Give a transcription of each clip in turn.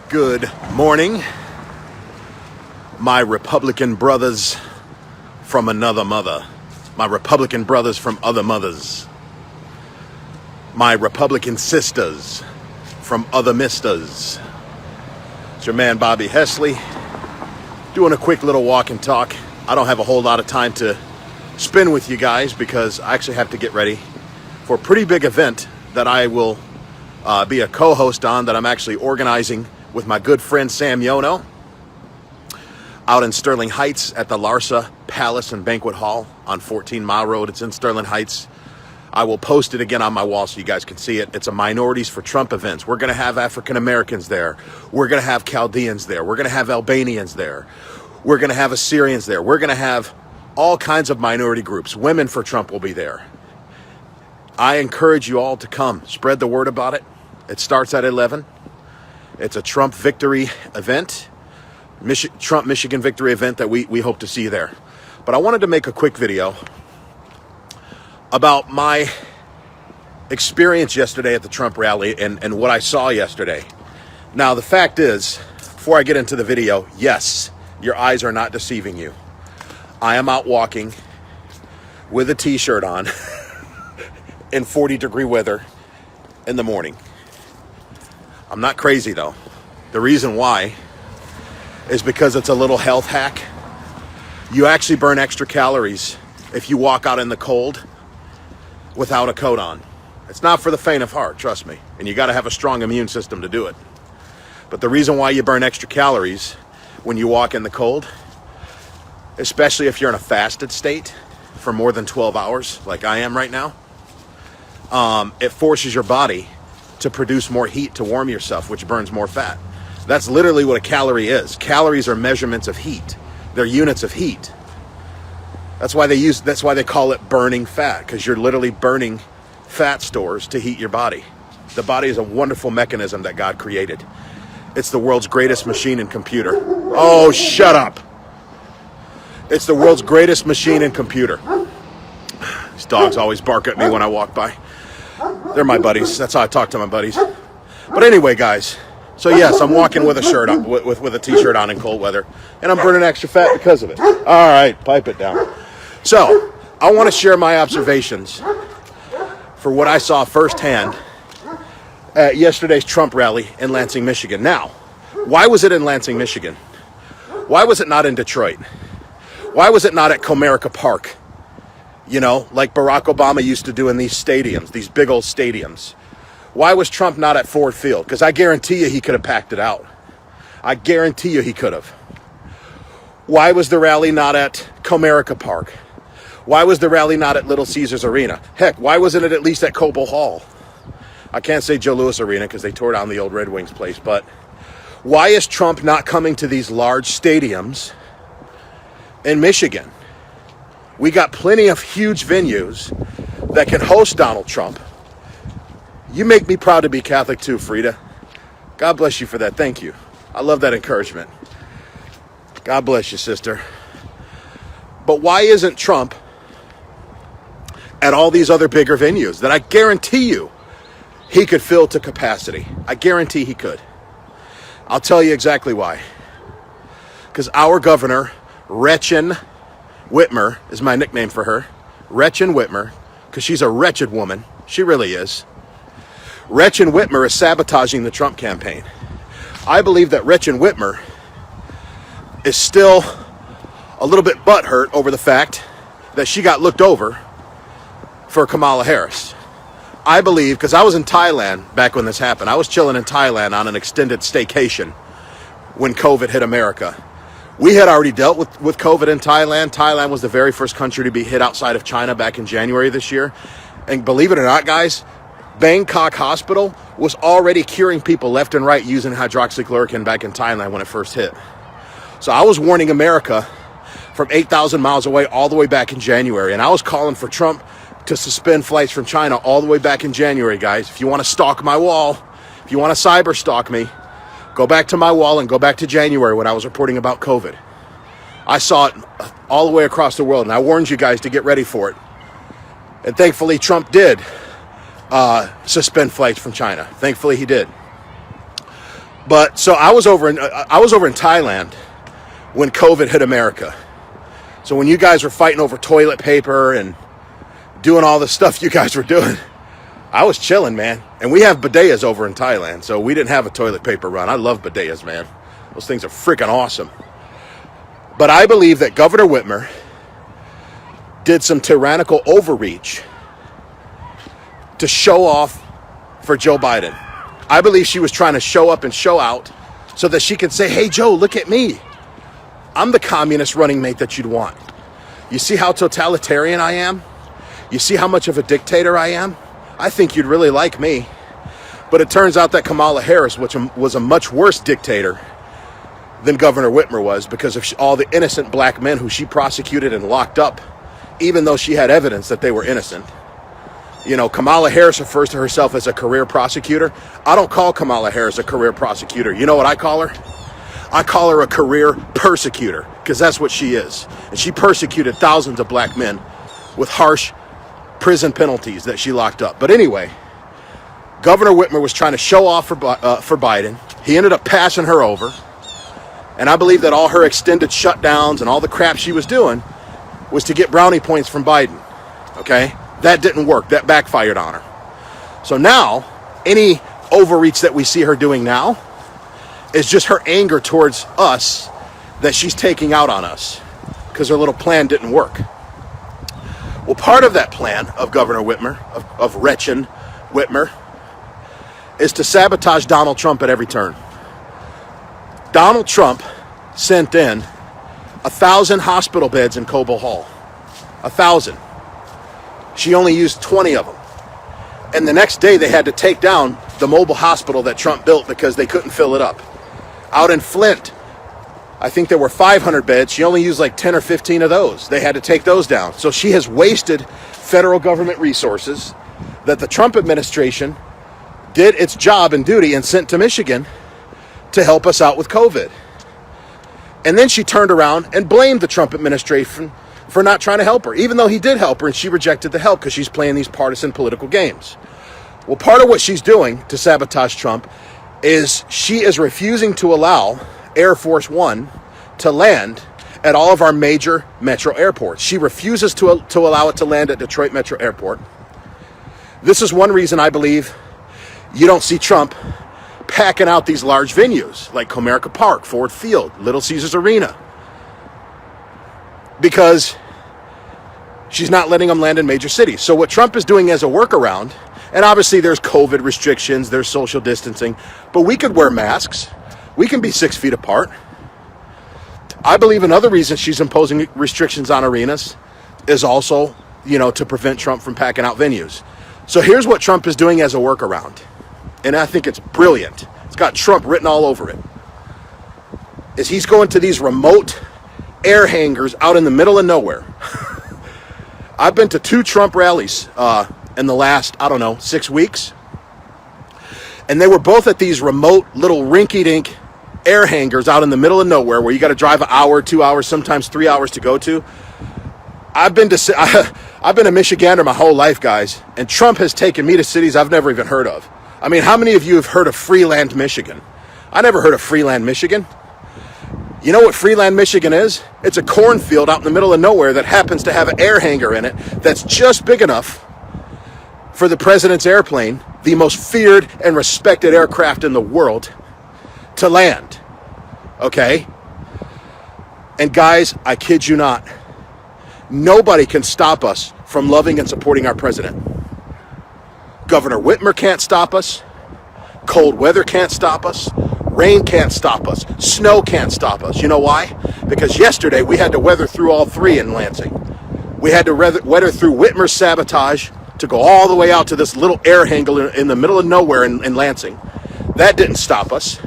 Good morning, my Republican brothers from another mother, my Republican brothers from other mothers, my Republican sisters from other misters. It's your man Bobby Hesley doing a quick little walk and talk. I don't have a whole lot of time to spend with you guys because I actually have to get ready for a pretty big event that I will be a co-host on, that I'm actually organizing with my good friend Sam Yono out in Sterling Heights at the Larsa Palace and Banquet Hall on 14 Mile Road. It's in Sterling Heights. I will post it again on my wall so you guys can see it. It's a Minorities for Trump event. We're going to have African Americans there. We're going to have Chaldeans there. We're going to have Albanians there. We're going to have Assyrians there. We're going to have all kinds of minority groups. Women for Trump will be there. I encourage you all to come. Spread the word about it. It starts at 11. It's a Trump victory event, Trump Michigan victory event that we hope to see you there. But I wanted to make a quick video about my experience yesterday at the Trump rally and what I saw yesterday. Now, the fact is, before I get into the video, yes, your eyes are not deceiving you. I am out walking with a t-shirt on in 40-degree weather in the morning. I'm not crazy though. The reason why is because it's a little health hack. You actually burn extra calories if you walk out in the cold without a coat on. It's not for the faint of heart, trust me. And you got to have a strong immune system to do it. But the reason why you burn extra calories when you walk in the cold, especially if you're in a fasted state for more than 12 hours like I am right now, it forces your body to produce more heat to warm yourself, which burns more fat. That's literally what a calorie is. Calories are measurements of heat. They're units of heat. That's why they call it burning fat, because you're literally burning fat stores to heat your body. The body is a wonderful mechanism that God created. It's the world's greatest machine and computer. Oh, shut up. It's the world's greatest machine and computer. These dogs always bark at me when I walk by. They're my buddies. That's how I talk to my buddies. But anyway, guys, so yes, I'm walking with a shirt on, with a t-shirt on in cold weather, and I'm burning extra fat because of it. All right, pipe it down. So I want to share my observations for what I saw firsthand at yesterday's Trump rally in Lansing, Michigan. Now, why was it in Lansing, Michigan? Why was it not in Detroit? Why was it not at Comerica Park? You know, like Barack Obama used to do in these stadiums, these big old stadiums. Why was Trump not at Ford Field? Because I guarantee you he could have packed it out. I guarantee you he could have. Why was the rally not at Comerica Park? Why was the rally not at Little Caesars Arena? Heck, why wasn't it at least at Cobo Hall? I can't say Joe Louis Arena because they tore down the old Red Wings place, but why is Trump not coming to these large stadiums in Michigan? We got plenty of huge venues that can host Donald Trump. You make me proud to be Catholic too, Frida. God bless you for that. Thank you. I love that encouragement. God bless you, sister. But why isn't Trump at all these other bigger venues that I guarantee you he could fill to capacity? I guarantee he could. I'll tell you exactly why. Because our governor, Gretchen Whitmer, is my nickname for her. Gretchen Whitmer, because she's a wretched woman. She really is. Gretchen Whitmer is sabotaging the Trump campaign. I believe that Gretchen Whitmer is still a little bit butthurt over the fact that she got looked over for Kamala Harris. I believe, because I was in Thailand back when this happened. I was chilling in Thailand on an extended staycation when COVID hit America. We had already dealt with COVID in Thailand. Thailand was the very first country to be hit outside of China back in January this year. And believe it or not, guys, Bangkok Hospital was already curing people left and right using hydroxychloroquine back in Thailand when it first hit. So I was warning America from 8,000 miles away all the way back in January. And I was calling for Trump to suspend flights from China all the way back in January, guys. If you want to stalk my wall, if you want to cyber stalk me, go back to my wall and go back to January when I was reporting about COVID. I saw it all the way across the world, and I warned you guys to get ready for it. And thankfully, Trump did suspend flights from China. Thankfully, he did. But so I was over in Thailand when COVID hit America. So when you guys were fighting over toilet paper and doing all the stuff you guys were doing, I was chilling, man. And we have bidets over in Thailand, so we didn't have a toilet paper run. I love bidets, man. Those things are freaking awesome. But I believe that Governor Whitmer did some tyrannical overreach to show off for Joe Biden. I believe she was trying to show up and show out so that she could say, hey, Joe, look at me. I'm the communist running mate that you'd want. You see how totalitarian I am? You see how much of a dictator I am? I think you'd really like me. But it turns out that Kamala Harris, which was a much worse dictator than Governor Whitmer was, because of all the innocent black men who she prosecuted and locked up, even though she had evidence that they were innocent. You know, Kamala Harris refers to herself as a career prosecutor. I don't call Kamala Harris a career prosecutor. You know what I call her? I call her a career persecutor, because that's what she is. And she persecuted thousands of black men with harsh prison penalties that she locked up. But anyway, Governor Whitmer was trying to show off for Biden. He ended up passing her over. And I believe that all her extended shutdowns and all the crap she was doing was to get brownie points from Biden. Okay? That didn't work. That backfired on her. So now, any overreach that we see her doing now is just her anger towards us that she's taking out on us because her little plan didn't work. Well, part of that plan of Governor Whitmer, of wretched Whitmer, is to sabotage Donald Trump at every turn. Donald Trump sent in 1,000 hospital beds in Cobo Hall. 1,000. She only used 20 of them. And the next day they had to take down the mobile hospital that Trump built because they couldn't fill it up. Out in Flint, I think there were 500 beds. She only used like 10 or 15 of those. They had to take those down. So she has wasted federal government resources that the Trump administration did its job and duty and sent to Michigan to help us out with COVID. And then she turned around and blamed the Trump administration for not trying to help her, even though he did help her and she rejected the help because she's playing these partisan political games. Well, part of what she's doing to sabotage Trump is she is refusing to allow Air Force One to land at all of our major metro airports. She refuses to allow it to land at Detroit Metro Airport. This is one reason I believe you don't see Trump packing out these large venues like Comerica Park, Ford Field, Little Caesars Arena, because she's not letting them land in major cities. So what Trump is doing as a workaround, and obviously there's COVID restrictions, there's social distancing, but we could wear masks. We can be 6 feet apart. I believe another reason she's imposing restrictions on arenas is also, to prevent Trump from packing out venues. So here's what Trump is doing as a workaround. And I think it's brilliant. It's got Trump written all over it. Is he's going to these remote air hangars out in the middle of nowhere. I've been to 2 Trump rallies in the last, 6 weeks. And they were both at these remote little rinky-dink air hangars out in the middle of nowhere where you got to drive an hour, 2 hours, sometimes 3 hours to go to. I've been a Michigander my whole life, guys. And Trump has taken me to cities I've never even heard of. I mean, how many of you have heard of Freeland, Michigan? I never heard of Freeland, Michigan. You know what Freeland, Michigan is? It's a cornfield out in the middle of nowhere that happens to have an air hangar in it that's just big enough for the president's airplane, the most feared and respected aircraft in the world, to land. Okay? And guys, I kid you not, nobody can stop us from loving and supporting our president. Governor Whitmer can't stop us. Cold weather can't stop us. Rain can't stop us. Snow can't stop us. You know why? Because yesterday we had to weather through all 3 in Lansing. We had to weather through Whitmer's sabotage to go all the way out to this little air hangar in the middle of nowhere in Lansing. That didn't stop us.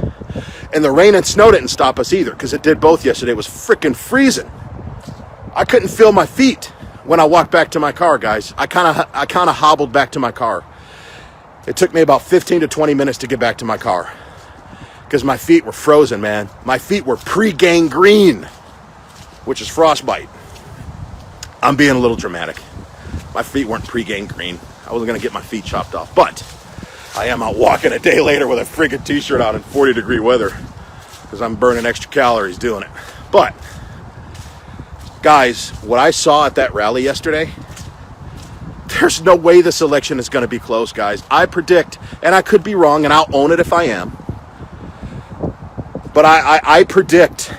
And the rain and snow didn't stop us either, because it did both yesterday. It was freaking freezing. I couldn't feel my feet when I walked back to my car, guys. I kind of hobbled back to my car. It took me about 15 to 20 minutes to get back to my car because my feet were frozen, man. My feet were pre-gangrene, which is frostbite. I'm being a little dramatic. My feet weren't pre-gangrene. I wasn't going to get my feet chopped off. But I am out walking a day later with a friggin' t-shirt on in 40-degree weather because I'm burning extra calories doing it. But, guys, what I saw at that rally yesterday, there's no way this election is going to be close, guys. I predict, and I could be wrong, and I'll own it if I am, but I predict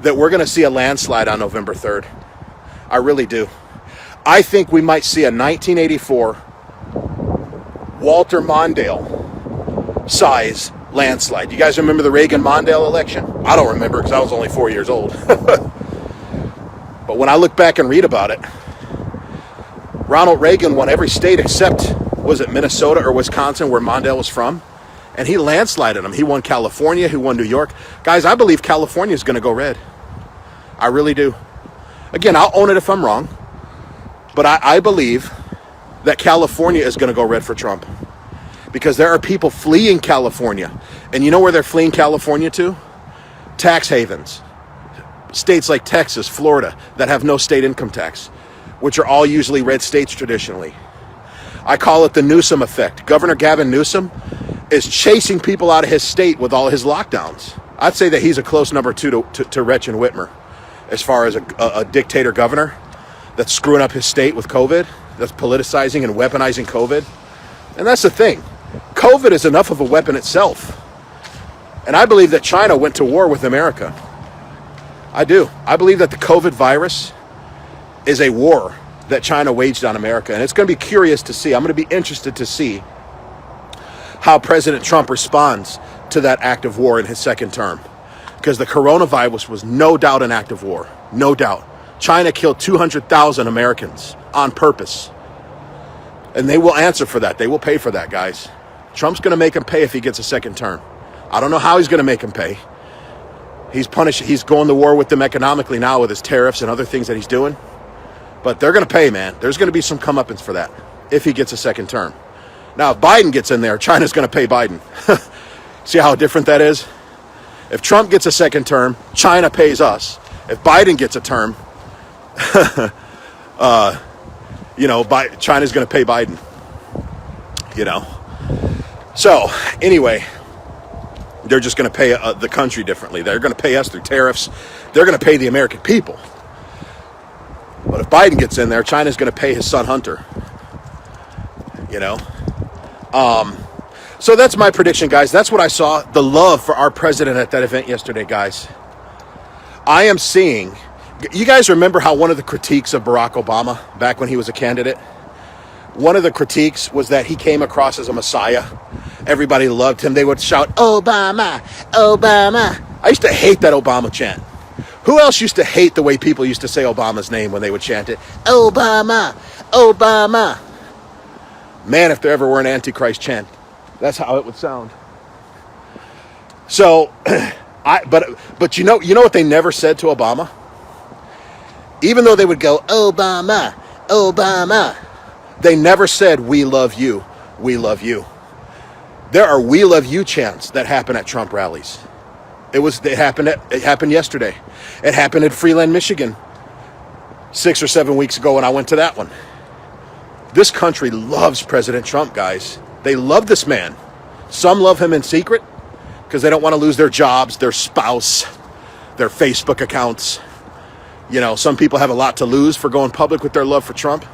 that we're going to see a landslide on November 3rd. I really do. I think we might see a 1984 Walter Mondale size landslide. You guys remember the Reagan-Mondale election? I don't remember because I was only 4 years old. But when I look back and read about it, Ronald Reagan won every state except, was it Minnesota or Wisconsin, where Mondale was from? And he landslided them. He won California, he won New York. Guys, I believe California is going to go red. I really do. Again, I'll own it if I'm wrong. But I believe that California is going to go red for Trump. Because there are people fleeing California. And you know where they're fleeing California to? Tax havens. States like Texas, Florida, that have no state income tax, which are all usually red states traditionally. I call it the Newsom effect. Governor Gavin Newsom is chasing people out of his state with all his lockdowns. I'd say that he's a close number two to Wretch and Whitmer as far as a dictator governor that's screwing up his state with COVID, that's politicizing and weaponizing COVID. And that's the thing. COVID is enough of a weapon itself. And I believe that China went to war with America. I do. I believe that the COVID virus is a war that China waged on America. And it's going to be curious to see. I'm going to be interested to see how President Trump responds to that act of war in his second term. Because the coronavirus was no doubt an act of war. No doubt. China killed 200,000 Americans on purpose. And they will answer for that. They will pay for that, guys. Trump's going to make him pay if he gets a second term. I don't know how he's going to make him pay. He's going to war with them economically now with his tariffs and other things that he's doing. But they're going to pay, man. There's going to be some comeuppance for that if he gets a second term. Now, if Biden gets in there, China's going to pay Biden. See how different that is? If Trump gets a second term, China pays us. If Biden gets a term, China's going to pay Biden. So, anyway, they're just going to pay the country differently. They're going to pay us through tariffs. They're going to pay the American people. But if Biden gets in there, China's going to pay his son Hunter. So that's my prediction, guys. That's what I saw. The love for our president at that event yesterday, guys. I am seeing... You guys remember how one of the critiques of Barack Obama back when he was a candidate? One of the critiques was that he came across as a messiah. Everybody loved him. They would shout, Obama, Obama. I used to hate that Obama chant. Who else used to hate the way people used to say Obama's name when they would chant it? Obama, Obama. Man, if there ever were an Antichrist chant, that's how it would sound. So, but you know what they never said to Obama? Even though they would go, Obama, Obama, they never said, we love you, we love you. There are we love you chants that happen at Trump rallies. It happened yesterday. It happened in Freeland, Michigan 6 or 7 weeks ago when I went to that one. This country loves President Trump, guys. They love this man. Some love him in secret because they don't want to lose their jobs, their spouse, their Facebook accounts. Some people have a lot to lose for going public with their love for Trump.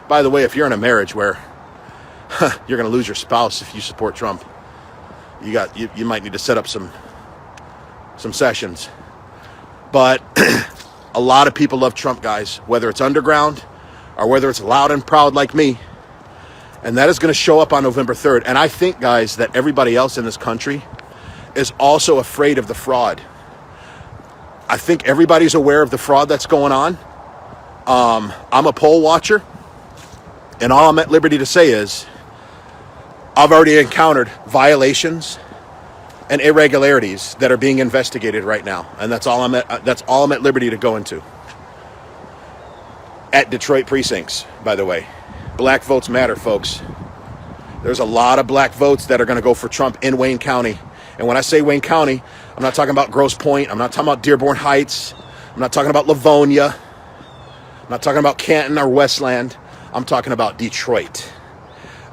By the way, if you're in a marriage where you're going to lose your spouse if you support Trump, you might need to set up some sessions. But a lot of people love Trump, guys, whether it's underground or whether it's loud and proud like me. And that is going to show up on November 3rd. And I think, guys, that everybody else in this country is also afraid of the fraud. I think everybody's aware of the fraud that's going on. I'm a poll watcher. And all I'm at liberty to say is I've already encountered violations and irregularities that are being investigated right now. And that's all I'm at liberty to go into. At Detroit precincts, by the way. Black votes matter, folks. There's a lot of black votes that are going to go for Trump in Wayne County. And when I say Wayne County, I'm not talking about Grosse Pointe. I'm not talking about Dearborn Heights. I'm not talking about Livonia. I'm not talking about Canton or Westland. I'm talking about Detroit.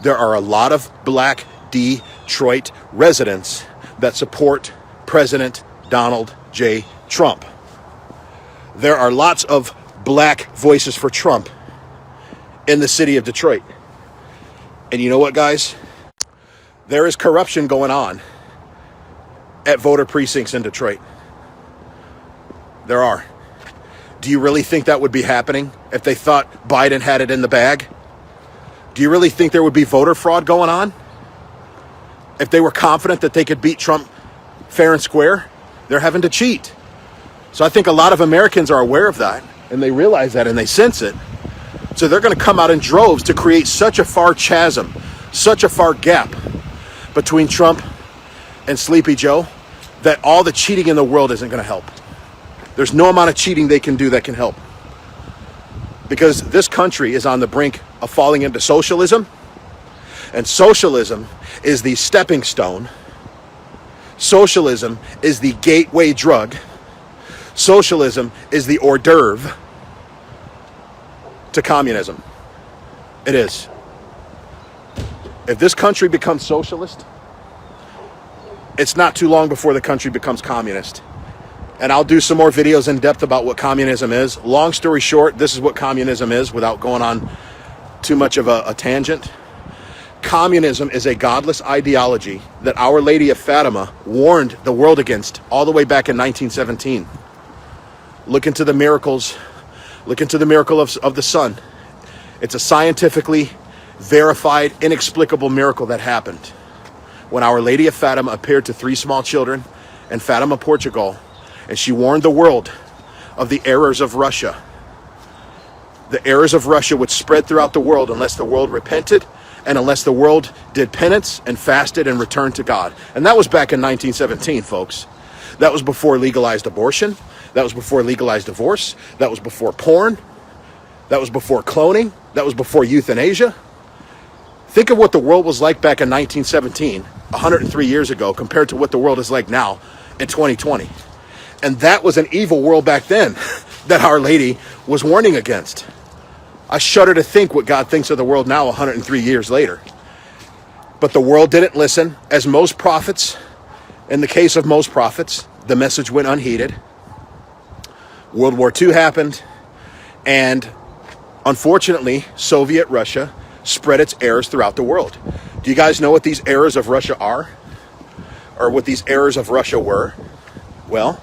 there are a lot of black Detroit residents that support President Donald J. Trump. There are lots of black voices for Trump in the city of Detroit. And you know what, guys? There is corruption going on at voter precincts in Detroit. There are. Do you really think that would be happening if they thought Biden had it in the bag? Do you really think there would be voter fraud going on if they were confident that they could beat Trump fair and square? They're having to cheat. So I think a lot of Americans are aware of that, and they realize that, and they sense it. So they're going to come out in droves to create such a far chasm, such a far gap between Trump and Sleepy Joe that all the cheating in the world isn't going to help. There's no amount of cheating they can do that can help. Because this country is on the brink of falling into socialism. And socialism is the stepping stone. Socialism is the gateway drug. Socialism is the hors d'oeuvre to communism. It is. If this country becomes socialist, it's not too long before the country becomes communist. And I'll do some more videos in depth about what communism is. Long story short, this is what communism is without going on too much of a tangent. Communism is a godless ideology that Our Lady of Fatima warned the world against all the way back in 1917. Look into the miracles. Look into the miracle of the sun. It's a scientifically verified, inexplicable miracle that happened when Our Lady of Fatima appeared to 3 small children in Fatima, Portugal, and she warned the world of the errors of Russia. The errors of Russia would spread throughout the world unless the world repented and unless the world did penance and fasted and returned to God. And that was back in 1917, folks. That was before legalized abortion. That was before legalized divorce. That was before porn. That was before cloning. That was before euthanasia. Think of what the world was like back in 1917, 103 years ago, compared to what the world is like now in 2020. And that was an evil world back then that Our Lady was warning against. I shudder to think what God thinks of the world now 103 years later. But the world didn't listen. As most prophets, in the case of most prophets, the message went unheeded. World War II happened. And unfortunately, Soviet Russia spread its errors throughout the world. Do you guys know what these errors of Russia are? Or what these errors of Russia were? Well,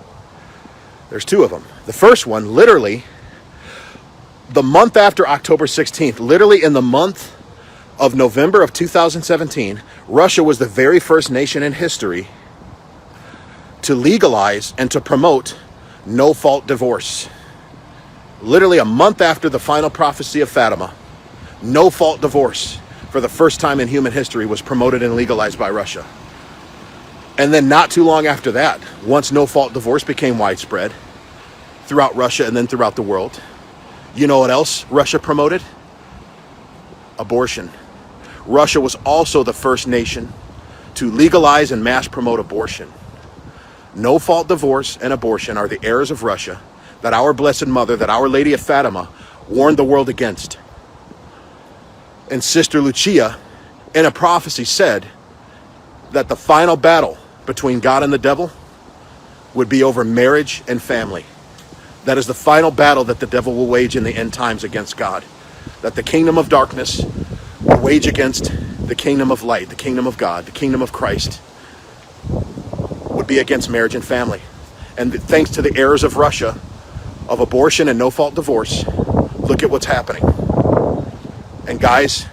there's 2 of them. The first one, literally, the month after October 16th, literally in the month of November of 2017, Russia was the very first nation in history to legalize and to promote no-fault divorce. Literally a month after the final prophecy of Fatima, no-fault divorce for the first time in human history was promoted and legalized by Russia. And then not too long after that, once no-fault divorce became widespread throughout Russia and then throughout the world, you know what else Russia promoted? Abortion. Russia was also the first nation to legalize and mass promote abortion. No-fault divorce and abortion are the errors of Russia that our Blessed Mother, that Our Lady of Fatima, warned the world against. And Sister Lucia, in a prophecy, said that the final battle between God and the devil would be over marriage and family. That is the final battle that the devil will wage in the end times against God. That the kingdom of darkness will wage against the kingdom of light, the kingdom of God, the kingdom of Christ, would be against marriage and family. And thanks to the errors of Russia, of abortion and no-fault divorce, look at what's happening. And guys,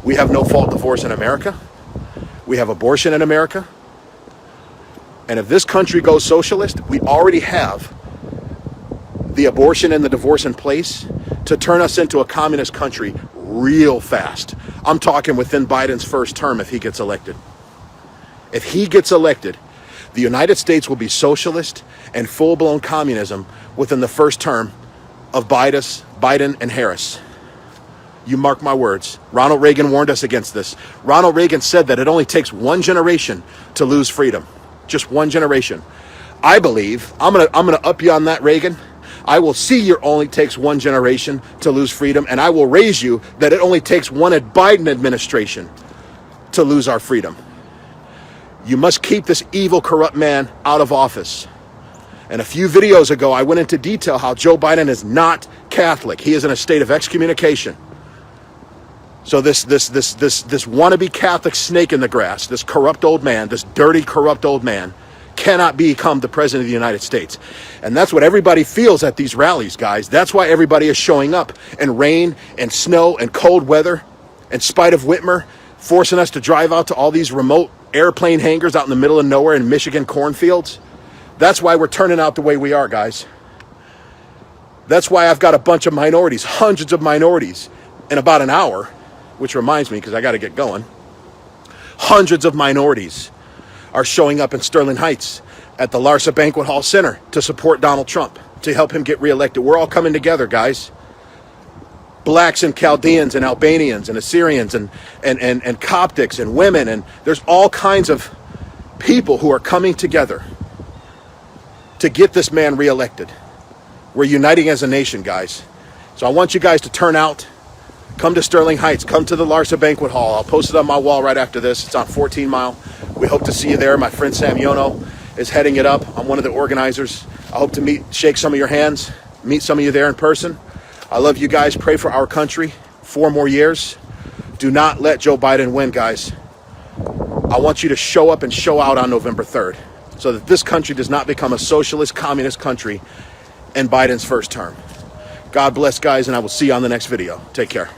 we have no-fault divorce in America. We have abortion in America. And if this country goes socialist, we already have the abortion and the divorce in place to turn us into a communist country real fast. I'm talking within Biden's first term if he gets elected. If he gets elected, the United States will be socialist and full-blown communism within the first term of Biden and Harris. You mark my words. Ronald Reagan warned us against this. Ronald Reagan said that it only takes 1 generation to lose freedom. Just 1 generation. I believe, I'm gonna up you on that, Reagan. I will see you only takes one generation to lose freedom, and I will raise you that it only takes one Biden administration to lose our freedom. You must keep this evil, corrupt man out of office. And a few videos ago, I went into detail how Joe Biden is not Catholic. He is in a state of excommunication. So this wannabe Catholic snake in the grass, this corrupt old man, this dirty, corrupt old man, cannot become the president of the United States. And that's what everybody feels at these rallies, guys. That's why everybody is showing up in rain and snow and cold weather, in spite of Whitmer forcing us to drive out to all these remote airplane hangars out in the middle of nowhere in Michigan cornfields. That's why we're turning out the way we are, guys. That's why I've got a bunch of minorities, hundreds of minorities in about an hour, which reminds me, because I got to get going. Hundreds of minorities are showing up in Sterling Heights at the Larsa Banquet Hall Center to support Donald Trump, to help him get reelected. We're all coming together, guys. Blacks and Chaldeans and Albanians and Assyrians and Coptics and women, and there's all kinds of people who are coming together to get this man reelected. We're uniting as a nation, guys. So I want you guys to turn out. Come to Sterling Heights. Come to the Larsa Banquet Hall. I'll post it on my wall right after this. It's on 14 Mile. We hope to see you there. My friend Sam Yono is heading it up. I'm one of the organizers. I hope to shake some of your hands, meet some of you there in person. I love you guys. Pray for our country. 4 more years. Do not let Joe Biden win, guys. I want you to show up and show out on November 3rd so that this country does not become a socialist, communist country in Biden's first term. God bless, guys, and I will see you on the next video. Take care.